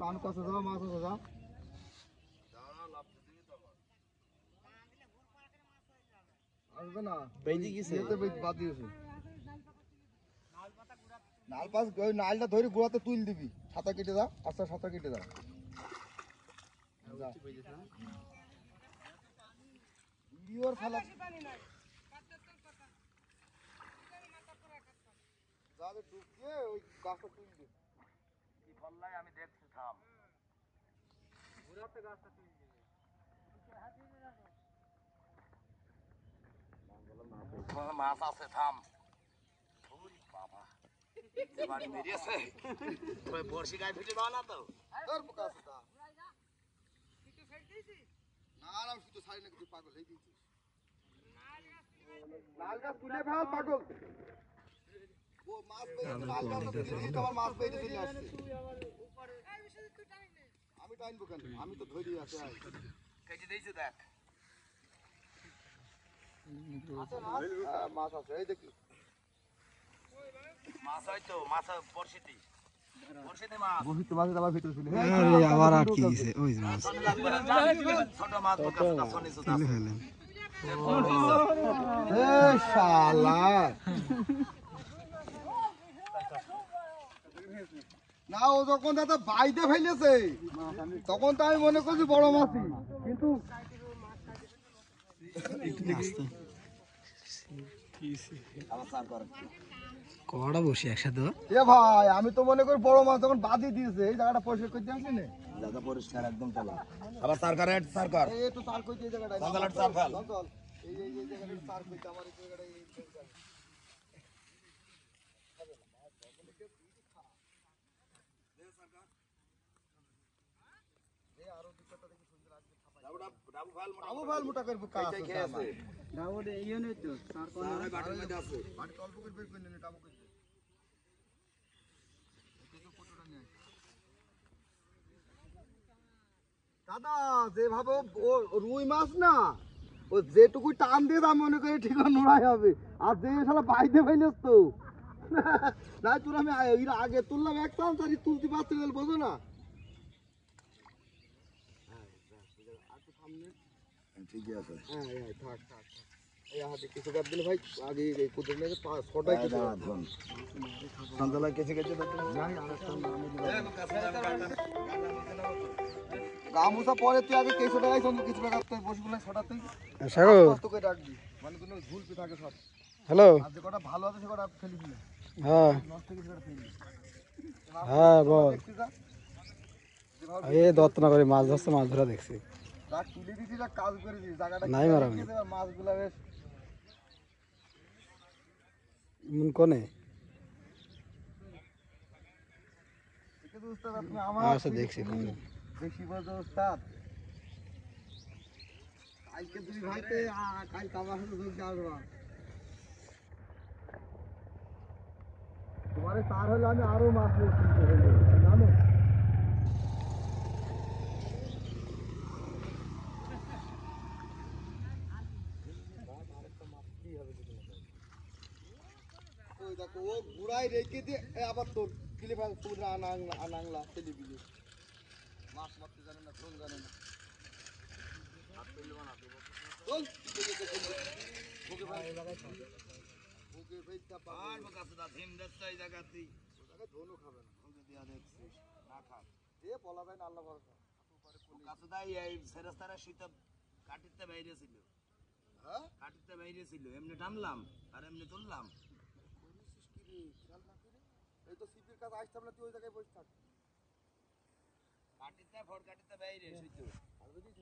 টান কাছে যাও, মাছ আছে যাও। আসবে না, বেঁধে গেছে। বাদ দিয়েছে। নাল পাশ ওই নালটা ধরে গোড়াতে তুল দিবি, ছাতা কেটে দাও, আস্তে ছাতা কেটে দাও। ভিডিওর খেলা যাবে ঢুকিয়ে ওই গাছটা তুল দিবি। কি বললাই আমি দেখছি, থাম। গোড়াতে গাছটা তুল দিবি। মাছ আছে, থাম। ওরে বাবা, এবার বেরিয়েছে। ওই বড়শি গায়ে ফেটে দাও না তো। তোর পোকা আছে তা। না না, শুধু ছাড়ি না, কিছু পাগল হয়ে গেছিস। নাল গাছ তুলে ফেল পাগল। ও মাছ পেয়েছে, নাল গাছ তুলে তো আমার মাছ পেয়েছে চলে আসছে। আমি টাইনবো কেন, আমি তো ধরি আছে। কেটে দিয়েছে দেখ। মাছ আছে, এই দেখি মাছ হয়তো, মাছ বড়শিতে। বড়শিতে মাছ। বসিতে মাছ আমার ভিতরে ছিল। আরে আবার আটকে গেছে ওই যে মাছ ছোট মাছ গাছ তুলে ফেলেন। এই শালা না, ও যখন দাদা বাইতে ফেলেছে তখন তো আমি মনে করছি বড় মাছই, কিন্তু কটা বসি একসাথে? এ ভাই, আমি তো মনে করি বড় মাছ যখন বাদি দিয়েছে এই জায়গাটা পরিষ্কার করতে আসলি না। জায়গা পরিষ্কার একদম চলা। আবার সরকার সরকার এই একটু তার কইতে এই জায়গাটা সন্ধ্যালাট চার ফেল। চল এই এই এই জায়গাটা তার কইতে আমার এই জায়গাটা এই আবু ভাল মোটা করব কাজ আছে। ডাউড এই নেই তো স্যার কোন বাটির মধ্যে আছে। বাড়ি অল্প করে বের করে নিন, টাবু করে দাদা যেভাবে ও রুই মাছ না, ও যেটুকু টান দিয়ে আমি মনে করি ঠিক নোড়াই হবে। আর যে শালা বাইতে ফেলেছ তো না, তোর আমি এর আগে তুললাম এক চান্স, আর তুলতে পারছি না, বোঝো না। ঠিকই আছে। হ্যাঁ থাক থাক এই হাতে কিছু গাছ দিলে ভাই, আগে এই কুদুর নিয়ে ছটাই কিছু সন্ধ্যালা কেছে কেছে গামুছা পরে তুই আগে কিছু টাকাই চন্দ্র কিছু টাকা তুই বসগুলো ছটাতে কষ্ট করে রাখবি, মানে কোনো ঝুলপি থাকে সব। হ্যালো, আর যে কটা ভালো আছে সে কটা ফেলি দিলে হ্যাঁ নষ্ট কিছু কটা ফেলি। হ্যাঁ বল। এই দত্তনগরে মাছ ধরছে, মাছ ধরা দেখছি। যা তুলে দিছি, যা কাজ করেছিস, জায়গাটা নাই মারা আমি। মাছগুলা বেশ কোনে আমার আচ্ছা দেখছি কোনে। বেশি বাজে ওস্তাদ। কালকে তুমি ভাইতে কালকে আমার সাথে ধরতে আসবা। তোমারে তার হলে আমি আরো মাছ জানো। ওই দেখো ও ঘুরাই রেখে দিয়ে আবার তোর গিলে ফেল, সমুদ্রে আনাংলা ফেলে দিলে। মাছ মারতে জানে না, ফোন জানে না। চল বুকে ফেলতে ধনু খাবে না। না খা। এ বলা যায় না, আল্লাহ ভরসা। কাছুদাই এই সেরেস্তারা শীতে কাটিতে বাইরে ছিল। হ্যাঁ কাটিতে বাইরে ছিল, এমনি টানলাম আর এমনি তুললাম। খেয়াল না করে এই তো সিপির কাছে আসতাম না, তুই ওই জায়গায় বসে থাক। কাটিতে ফোর কাটিতে বাইরে শুইতো।